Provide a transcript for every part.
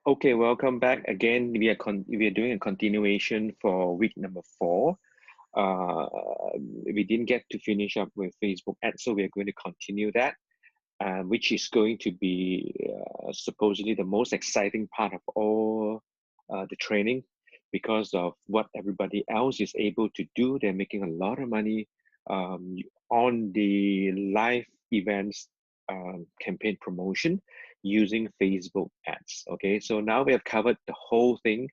Okay, welcome back again. We are doing a continuation for week number 4. Uh, we didn't get to finish up with Facebook ads, so we are going to continue that, which is going to be supposedly the most exciting part of all the training because of what everybody else is able to do. They're making a lot of money um, on the live events campaign promotion using Facebook ads. Okay, so now we have covered the whole thing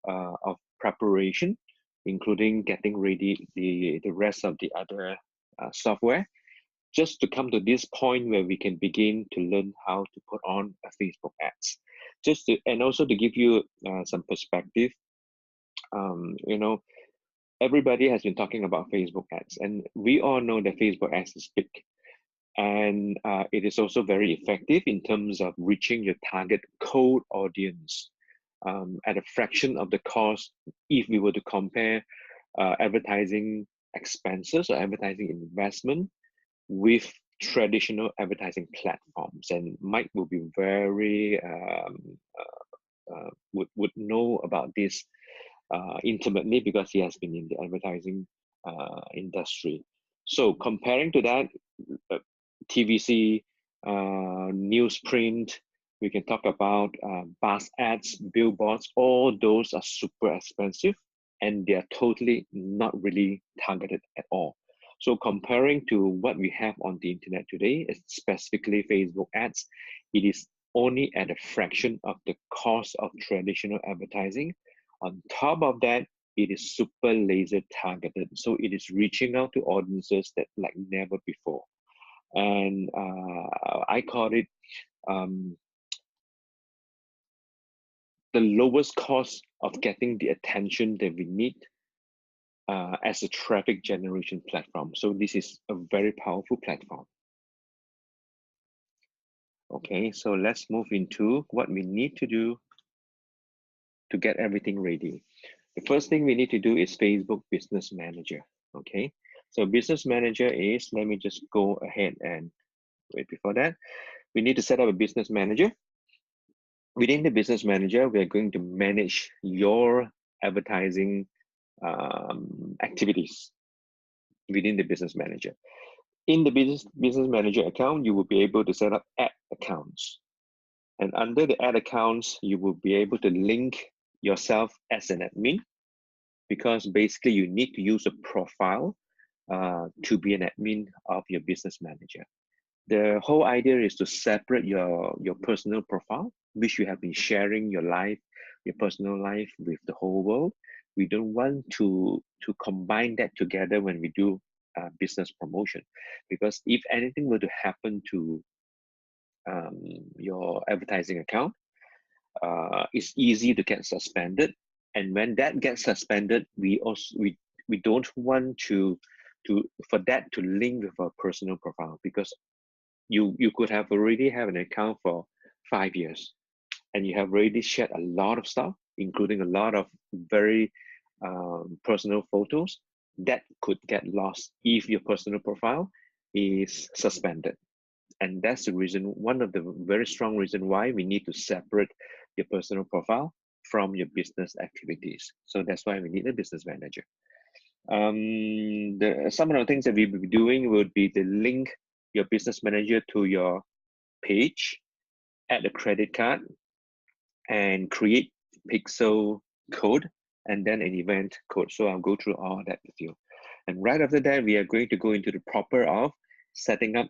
of preparation, including getting ready the rest of the other software, just to come to this point where we can begin to learn how to put on a Facebook ads. And also to give you some perspective, you know, everybody has been talking about Facebook ads, and we all know that Facebook ads is big. And it is also very effective in terms of reaching your target cold audience at a fraction of the cost if we were to compare advertising expenses or advertising investment with traditional advertising platforms. And Mike will be very would know about this intimately because he has been in the advertising industry. So comparing to that, TVC, newsprint, we can talk about bus ads, billboards, all those are super expensive and they are totally not really targeted at all. So comparing to what we have on the internet today, specifically Facebook ads, it is only at a fraction of the cost of traditional advertising. On top of that, it is super laser targeted. So it is reaching out to audiences that like never before. And I call it the lowest cost of getting the attention that we need as a traffic generation platform. So this is a very powerful platform. Okay, so let's move into what we need to do to get everything ready. The first thing we need to do is Facebook Business Manager. Okay, so Business Manager is, let me just go ahead and wait before that. We need to set up a Business Manager. Within the Business Manager, we are going to manage your advertising activities within the Business Manager. In the Business Manager account, you will be able to set up ad accounts. And under the ad accounts, you will be able to link yourself as an admin, because basically you need to use a profile to be an admin of your Business Manager. The whole idea is to separate your personal profile, which you have been sharing your life, your personal life with the whole world. We don't want to combine that together when we do business promotion, because if anything were to happen to your advertising account, it's easy to get suspended. And when that gets suspended, we don't want to for that to link with our personal profile, because you could have already have an account for 5 years and you have already shared a lot of stuff, including a lot of very personal photos that could get lost if your personal profile is suspended. And that's the reason, one of the very strong reason why we need to separate your personal profile from your business activities. So that's why we need a business manager. Some of the things that we will be doing would be to link your business manager to your page, add a credit card, and create pixel code, and then an event code. So I'll go through all that with you. And right after that, we are going to go into the proper of setting up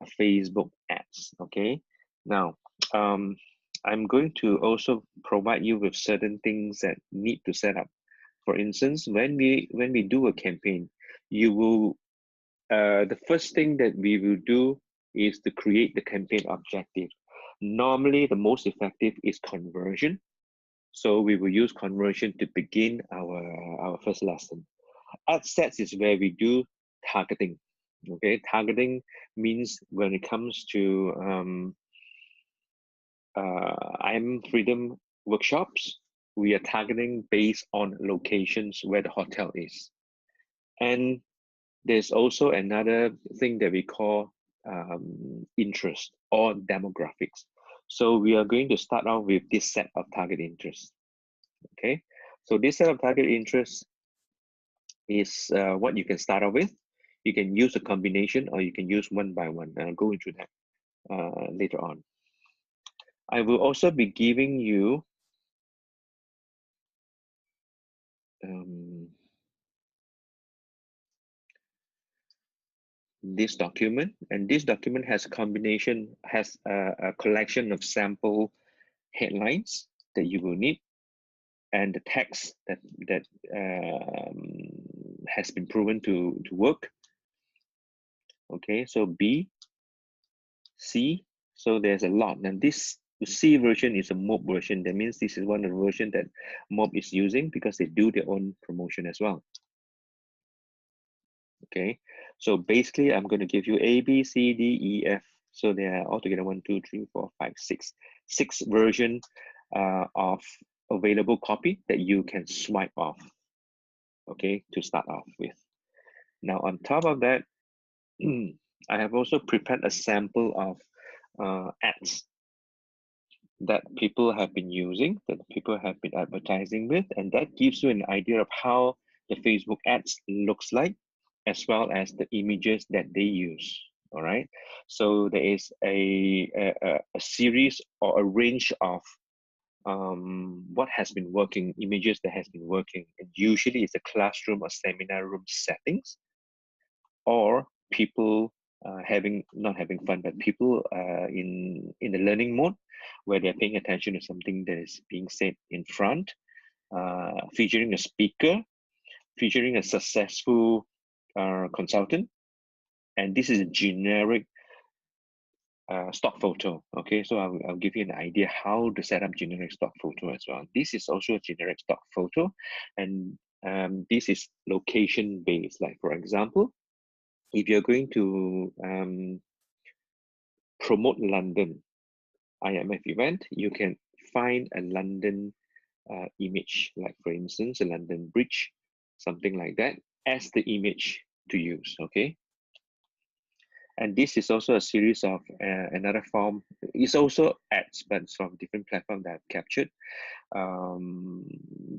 a Facebook ads. Okay. Now, I'm going to also provide you with certain things that need to set up. For instance, when we do a campaign, you will the first thing that we will do is to create the campaign objective. Normally, the most effective is conversion. So we will use conversion to begin our first lesson. Ad sets is where we do targeting. Okay, targeting means when it comes to IM Freedom workshops, we are targeting based on locations where the hotel is. And there's also another thing that we call interest or demographics. So we are going to start off with this set of target interests. Okay, so this set of target interests is what you can start off with. You can use a combination or you can use one by one. I'll go into that later on. I will also be giving you this document, and this document has a collection of sample headlines that you will need, and the text that has been proven to work. Okay, so B, C, so there's a lot, and this C version is a mob version. That means this is one of the versions that mob is using because they do their own promotion as well. Okay, so basically I'm going to give you A, B, C, D, E, F. So they are altogether 1, 2, 3, 4, 5, 6. 6 version of available copy that you can swipe off. Okay, to start off with. Now on top of that, I have also prepared a sample of ads that people have been using, that people have been advertising with, and that gives you an idea of how the Facebook ads looks like, as well as the images that they use. All right, so there is a series or a range of what has been working, images that has been working, and usually it's a classroom or seminar room settings, or people not having fun, but people in the learning mode, where they're paying attention to something that is being said in front, featuring a speaker, featuring a successful consultant, and this is a generic stock photo. Okay, so I'll give you an idea how to set up generic stock photo as well. This is also a generic stock photo, and this is location based. Like for example, if you're going to promote London IMF event, you can find a London image, like for instance, a London Bridge, something like that, as the image to use, okay? And this is also a series of another form. It's also ads, but it's from different platforms that I've captured.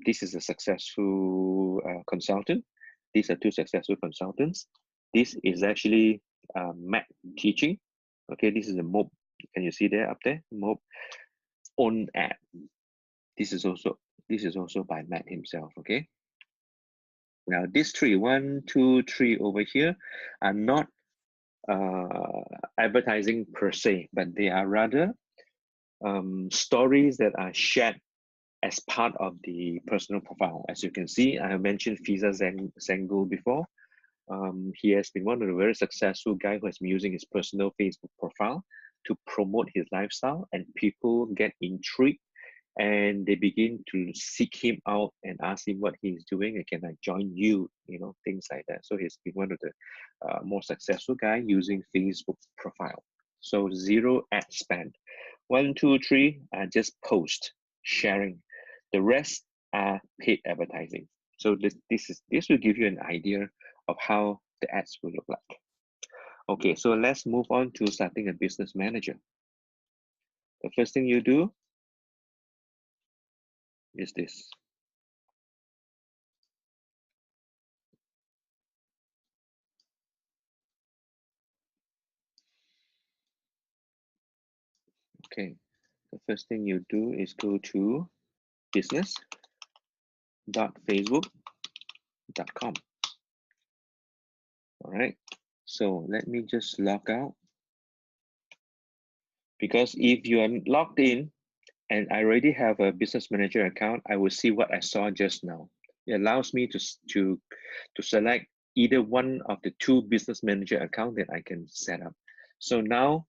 This is a successful consultant. These are 2 successful consultants. This is actually Matt teaching. Okay, this is a mob. Can you see there up there? Mob own ad. This is also by Matt himself. Okay. Now these 3, 1, 2, 3 over here are not advertising per se, but they are rather stories that are shared as part of the personal profile. As you can see, I have mentioned Fiza Zengul before. He has been one of the very successful guys who has been using his personal Facebook profile to promote his lifestyle, and people get intrigued and they begin to seek him out and ask him what he's doing, and can I join you, things like that. So he's been one of the more successful guy using Facebook profile. So 0 ad spend. 1, 2, 3 are just post sharing. The rest are paid advertising. So this will give you an idea of how the ads will look like. Okay, so let's move on to starting a business manager. The first thing you do is this. Okay, the first thing you do is go to business.facebook.com. All right, so let me just log out, because if you are logged in and I already have a business manager account, I will see what I saw just now. It allows me to select either one of the 2 business manager account that I can set up. So now,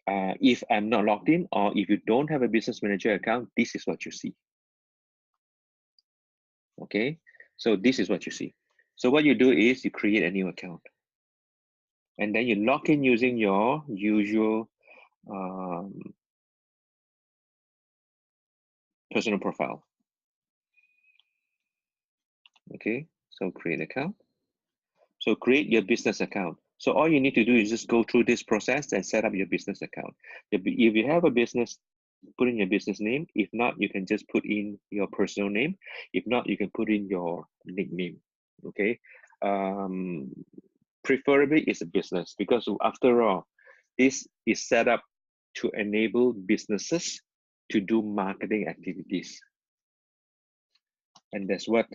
if I'm not logged in, or if you don't have a business manager account, this is what you see. Okay, so this is what you see. So what you do is you create a new account, and then you log in using your usual personal profile. Okay, so create account. So create your business account. So all you need to do is just go through this process and set up your business account. If you have a business, put in your business name. If not, you can just put in your personal name. If not, you can put in your nickname. Okay. Preferably it's a business, because after all, this is set up to enable businesses to do marketing activities. And that's what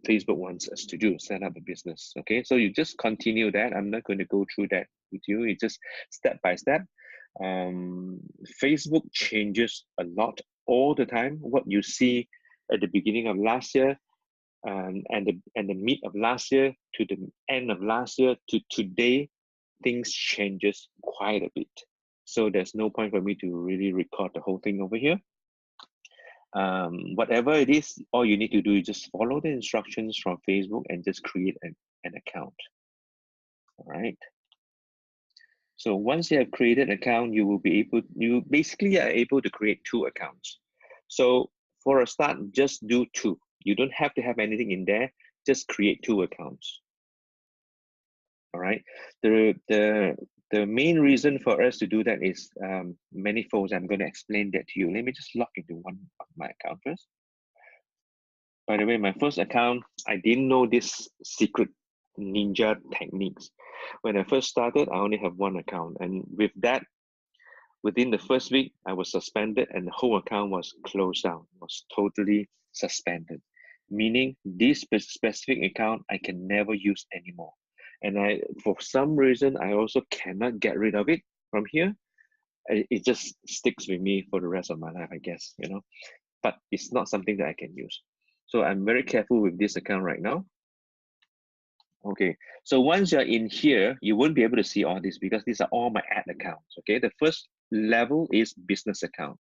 Facebook wants us to do, set up a business. Okay, so you just continue that. I'm not going to go through that with you. It's just step by step. Facebook changes a lot all the time. What you see at the beginning of last year and the mid of last year to the end of last year to today, things changes quite a bit. So there's no point for me to really record the whole thing over here. Whatever it is, all you need to do is just follow the instructions from Facebook and just create an account. All right. So once you have created an account, you will be able, you basically are able to create 2 accounts. So for a start, just do 2. You don't have to have anything in there. Just create 2 accounts. All right. The main reason for us to do that is manifolds. I'm going to explain that to you. Let me just log into one of my accounts first. By the way, my first account, I didn't know this secret ninja techniques. When I first started, I only have 1 account. And with that, within the first week, I was suspended and the whole account was closed down, was totally suspended. Meaning this specific account, I can never use anymore. And for some reason, I also cannot get rid of it from here. It just sticks with me for the rest of my life, I guess, you know, but it's not something that I can use. So I'm very careful with this account right now. Okay, so once you're in here, you won't be able to see all this because these are all my ad accounts. Okay, the first level is business account,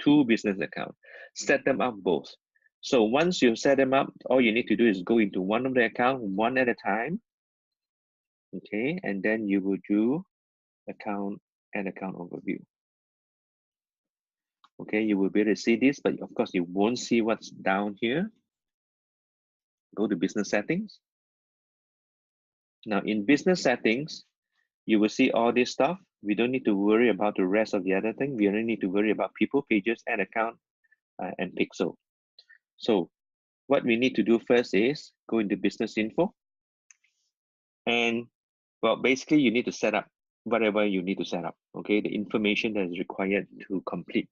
2 business account. Set them up both. So once you set them up, all you need to do is go into one of the account, one at a time. Okay, and then you will do account and account overview. Okay, you will be able to see this, but of course you won't see what's down here. Go to business settings. Now in business settings, you will see all this stuff. We don't need to worry about the rest of the other thing. We only need to worry about people, pages, and account, and pixel. So what we need to do first is go into business info. And well, basically you need to set up whatever you need to set up. Okay, the information that is required to complete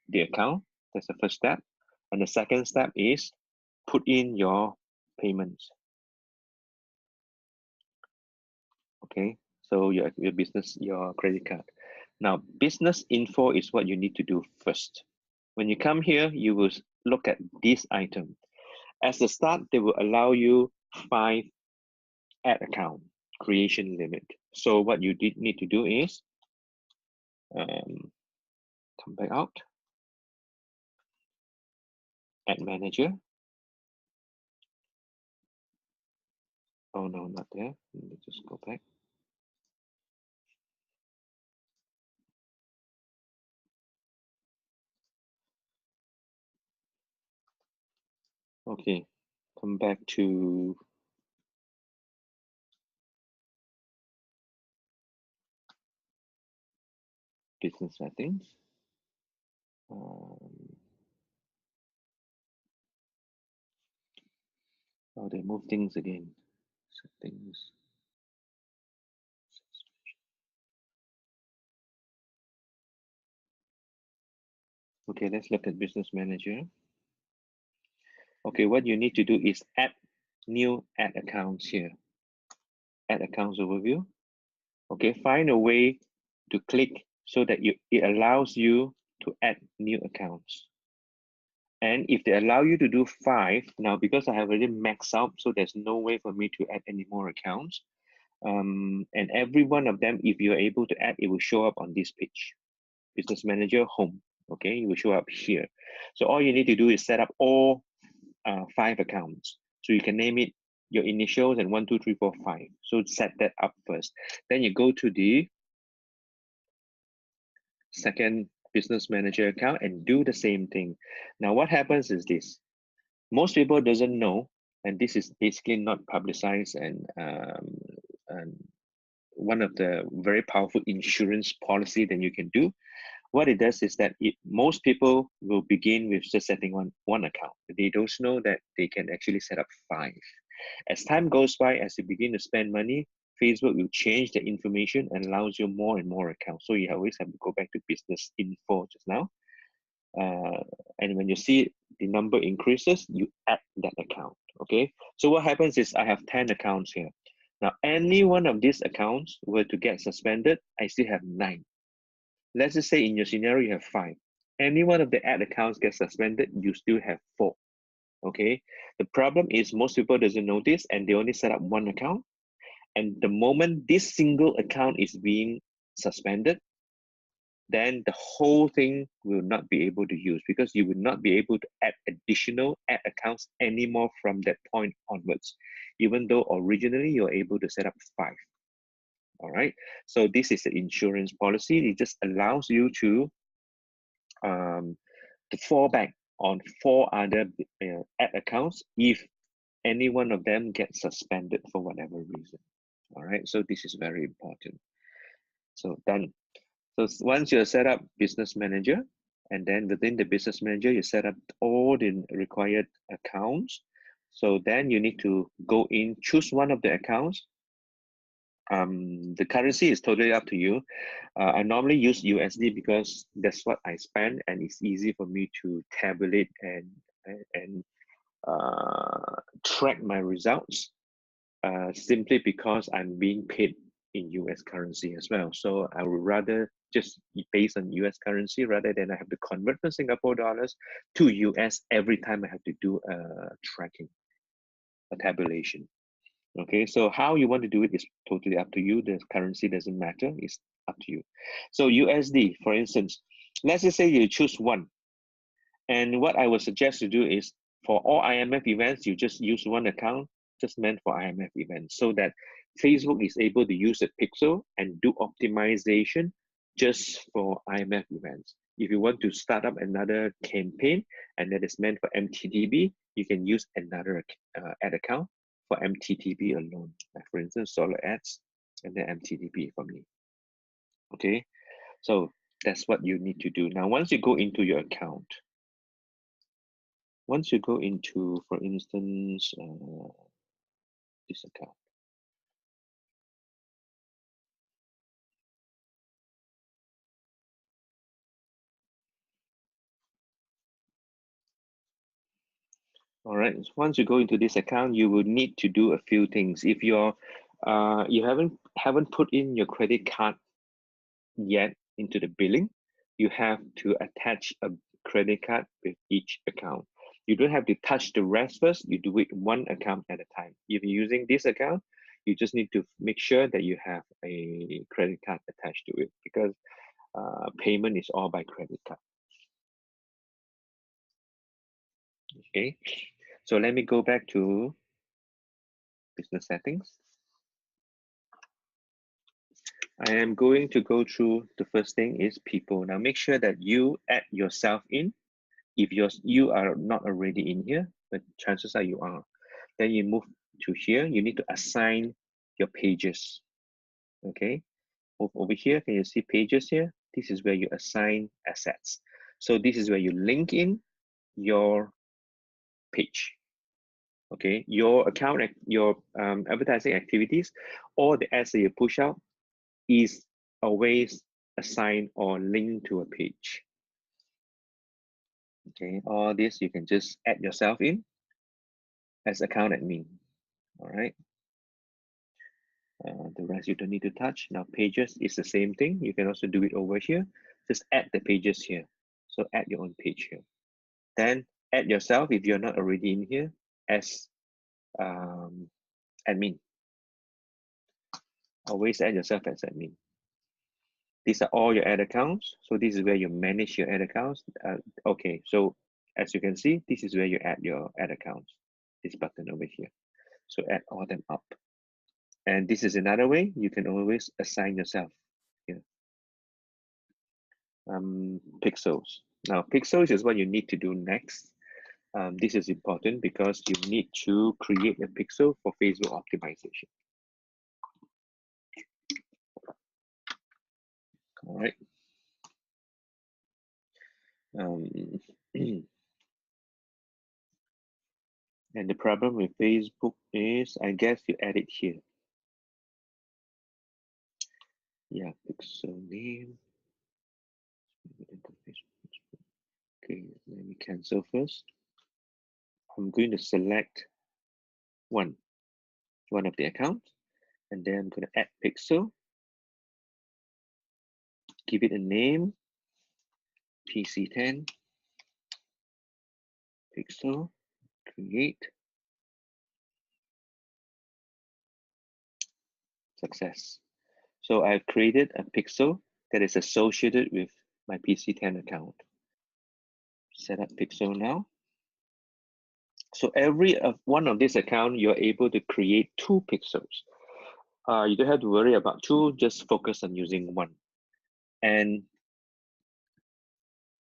the account. That's the first step. And the second step is put in your payments. Okay, so your business, your credit card. Now, business info is what you need to do first. When you come here, you will look at this item. As a start, they will allow you 5 ad account creation limit. So what you need to do is come back out, ad manager. Oh no, not there. Let me just go back. Okay, come back to business settings. Oh, they move things again. Settings. Okay, let's look at business manager. Okay, what you need to do is add new ad accounts here. Add accounts overview. Okay, find a way to click so that it allows you to add new accounts. And if they allow you to do 5, now because I have already maxed out, so there's no way for me to add any more accounts. And every one of them, if you're able to add, it will show up on this page. Business Manager Home, okay, it will show up here. So all you need to do is set up all 5 accounts. So you can name it your initials and 1, 2, 3, 4, 5. So set that up first. Then you go to the second business manager account and do the same thing. Now what happens is this. Most people doesn't know, and this is basically not publicized and one of the very powerful insurance policy that you can do. What it does is that most people will begin with just setting one account. They don't know that they can actually set up 5. As time goes by, as you begin to spend money, Facebook will change the information and allows you more and more accounts. So you always have to go back to business info just now. And when you see the number increases, you add that account, okay? So what happens is I have 10 accounts here. Now, any one of these accounts were to get suspended, I still have 9. Let's just say in your scenario, you have 5. Any one of the ad accounts gets suspended, you still have 4, okay? The problem is most people doesn't notice and they only set up one account. And the moment this single account is being suspended, then the whole thing will not be able to use, because you will not be able to add additional ad accounts anymore from that point onwards, even though originally you're able to set up 5. All right, so this is the insurance policy. It just allows you to fall back on 4 other ad accounts if any one of them gets suspended for whatever reason. All right, so this is very important. So done. So once you set up business manager, and then within the business manager, you set up all the required accounts. So then you need to go in, choose one of the accounts. The currency is totally up to you. I normally use USD because that's what I spend, and it's easy for me to tabulate and track my results. Simply because I'm being paid in US currency as well. So I would rather just based on US currency rather than I have to convert from Singapore dollars to US every time I have to do a tracking, a tabulation. Okay, so how you want to do it is totally up to you. The currency doesn't matter, it's up to you. So USD, for instance, let's just say you choose one. And what I would suggest to do is for all IMF events, you just use one account just meant for IMF events, so that Facebook is able to use the pixel and do optimization just for IMF events. If you want to start up another campaign and that is meant for MTTB, you can use another ad account for MTTB alone. Like for instance, solar ads and then MTTB for me. Okay, so that's what you need to do. Now, once you go into your account, once you go into, for instance, this account. All right, once you go into this account, you will need to do a few things. If you're you haven't put in your credit card yet into the billing, you have to attach a credit card with each account. You don't have to touch the rest first, you do it one account at a time. If you're using this account, you just need to make sure that you have a credit card attached to it, because payment is all by credit card. Okay, so let me go back to business settings. I am going to go through, the first thing is people. Now make sure that you add yourself in. If you are not already in here, but chances are you are. Then you move to here, you need to assign your pages. Okay, move over here, can you see pages here? This is where you assign assets. So this is where you link in your page. Okay, your account, your advertising activities, or the ads that you push out is always assigned or linked to a page. Okay, all this you can just add yourself in as account admin. All right. The rest you don't need to touch. Now pages is the same thing. You can also do it over here. Just add the pages here. So add your own page here. Then add yourself if you're not already in here as admin. Always add yourself as admin. These are all your ad accounts. So this is where you manage your ad accounts. Okay, so as you can see, this is where you add your ad accounts. This button over here. So add all them up. And this is another way you can always assign yourself here. Pixels. Now, pixels is what you need to do next. This is important because you need to create a pixel for Facebook optimization. All right. And the problem with Facebook is, I guess you add it here. Yeah, pixel name. Okay, let me cancel first. I'm going to select one of the accounts, and then I'm going to add pixel, give it a name, PC10, pixel, create, success. So I've created a pixel that is associated with my PC10 account. Set up pixel now. So every one of this account, you're able to create 2 pixels. You don't have to worry about 2, just focus on using 1. And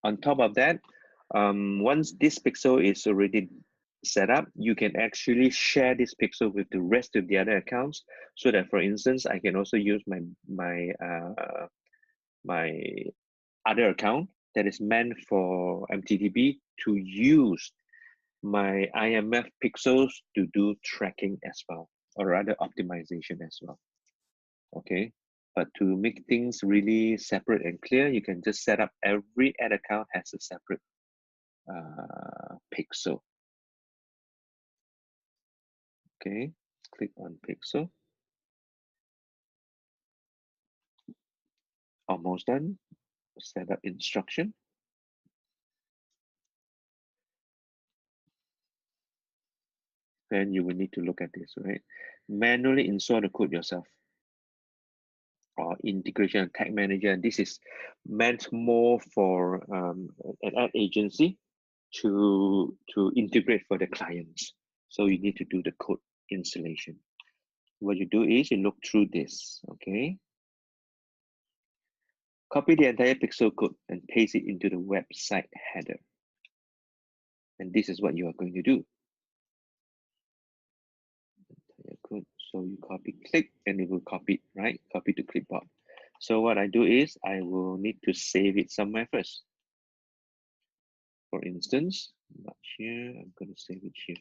on top of that, once this pixel is already set up, you can actually share this pixel with the rest of the other accounts, so that, for instance, I can also use my other account that is meant for MTTB to use my IMF pixels to do tracking as well, or rather optimization as well. Okay, but to make things really separate and clear, you can just set up every ad account has a separate pixel. Okay, click on pixel. Almost done. Set up instruction. Then you will need to look at this, right? Manually install the code yourself, or integration and tag manager. This is meant more for an ad agency to integrate for the clients. So you need to do the code installation. What you do is you look through this, okay? Copy the entire pixel code and paste it into the website header. And this is what you are going to do. Code. So you copy, click, and it will copy, right? Copy to clipboard. So what I do is I will need to save it somewhere first. For instance, not here, I'm going to save it here.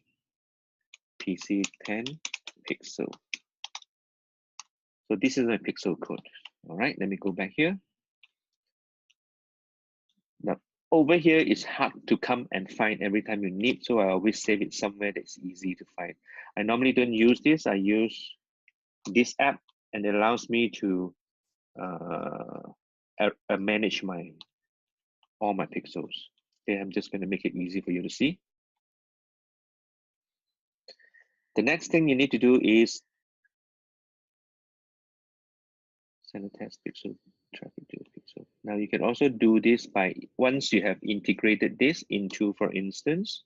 PC10 pixel. So this is my pixel code. All right, let me go back here. Now, over here is hard to come and find every time you need, so I always save it somewhere that's easy to find. I normally don't use this. I use this app, and it allows me to manage all my pixels. Okay, I'm just going to make it easy for you to see. The next thing you need to do is send a test pixel traffic to the pixel. Now you can also do this by, once you have integrated this into, for instance,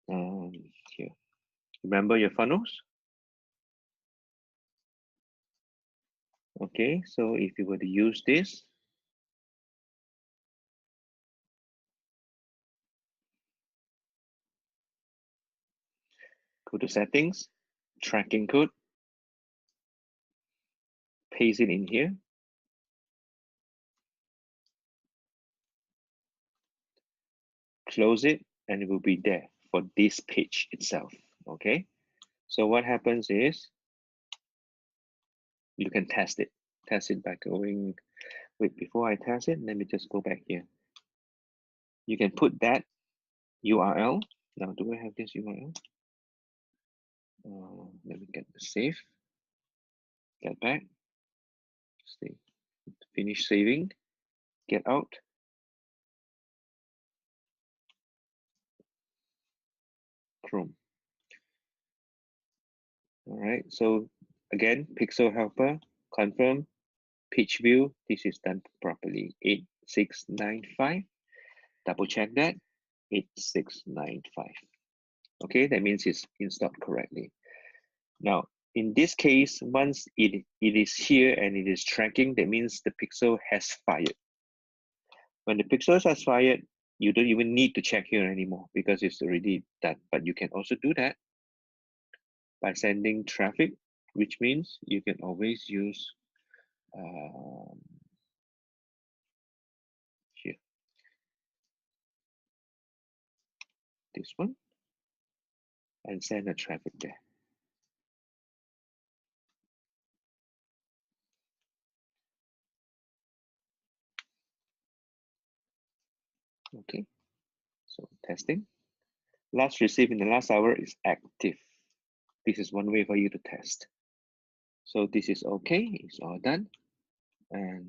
here. Remember your funnels? Okay, so if you were to use this, go to settings, tracking code, paste it in here. Close it, and it will be there for this page itself. Okay, so what happens is you can test it. Test it by going, wait, before I test it, let me just go back here. You can put that URL. Now, do I have this URL? Let me get the save. Get back. Save. Finish saving. Get out. Chrome. All right. So again, pixel helper, confirm, page view. This is done properly. 8695. Double check that. 8695. Okay, that means it's installed correctly. Now, in this case, once it is here and it is tracking, that means the pixel has fired. When the pixels has fired, you don't even need to check here anymore because it's already done. But you can also do that by sending traffic, which means you can always use Here, this one, and send the traffic there. Okay, so testing. Last received in the last hour is active. This is one way for you to test. So this is okay, it's all done. And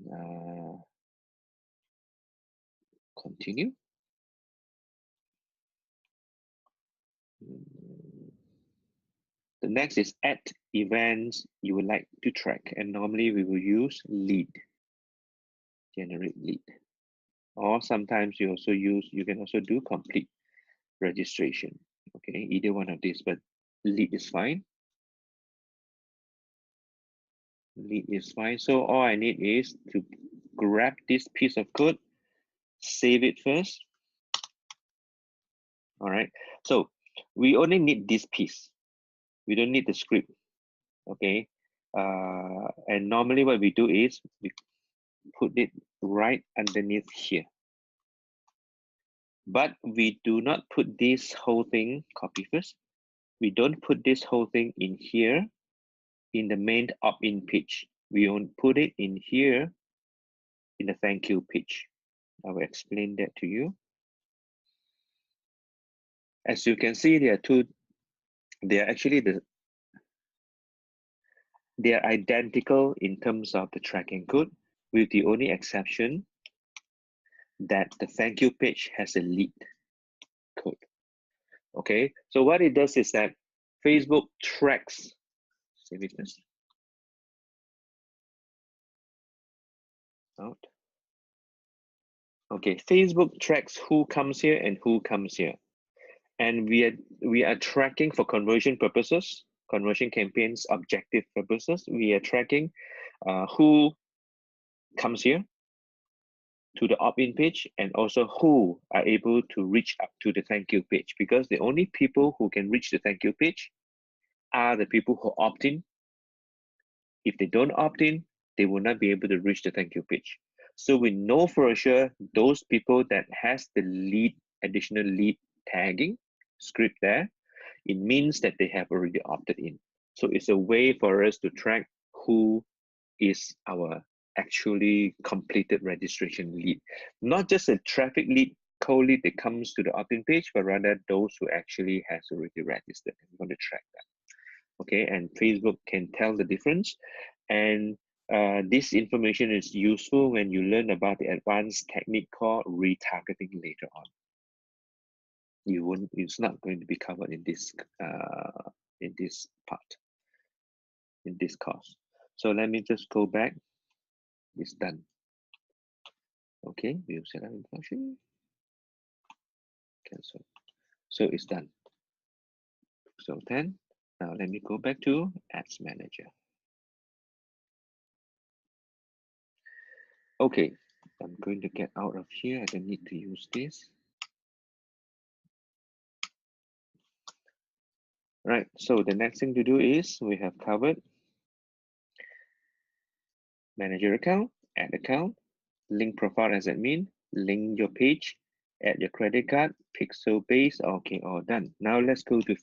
continue. The next is add events you would like to track. And normally we will use lead, generate lead. Or sometimes you can also do complete registration. Okay, either one of these, but lead is fine. Lead is fine. So all I need is to grab this piece of code, save it first. All right, so we only need this piece. We don't need the script. Okay, and normally what we do is we put it right underneath here. But we do not put this whole thing, copy first. We don't put this whole thing in here in the main opt-in page. We won't put it in here in the thank you page. I will explain that to you. As you can see, there are two. They are actually they are identical in terms of the tracking code, with the only exception that the thank you page has a lead code. Okay, so what it does is that Facebook tracks. Save it first. Out. Okay, Facebook tracks who comes here and who comes here, and we are tracking for conversion purposes, conversion campaigns objective purposes. We are tracking who comes here to the opt-in page, and also who are able to reach up to the thank you page, because the only people who can reach the thank you page are the people who opt in. If they don't opt in, they will not be able to reach the thank you page. So we know for sure those people that has the lead, additional lead tagging script there, it means that they have already opted in. So it's a way for us to track who is our actually completed registration lead. Not just a traffic lead, cold lead that comes to the opt-in page, but rather those who actually has already registered. I'm going to track that. Okay, and Facebook can tell the difference. And this information is useful when you learn about the advanced technique called retargeting later on. You won't. It's not going to be covered in this part, in this course. So let me just go back. It's done. Okay, we'll set up in function. Cancel. So it's done. So 10. Now let me go back to Ads Manager. Okay, I'm going to get out of here. I don't need to use this. Right, so the next thing to do is we have covered manager account, add account, link profile as admin, link your page, add your credit card, pixel base. Okay, all done. Now let's go to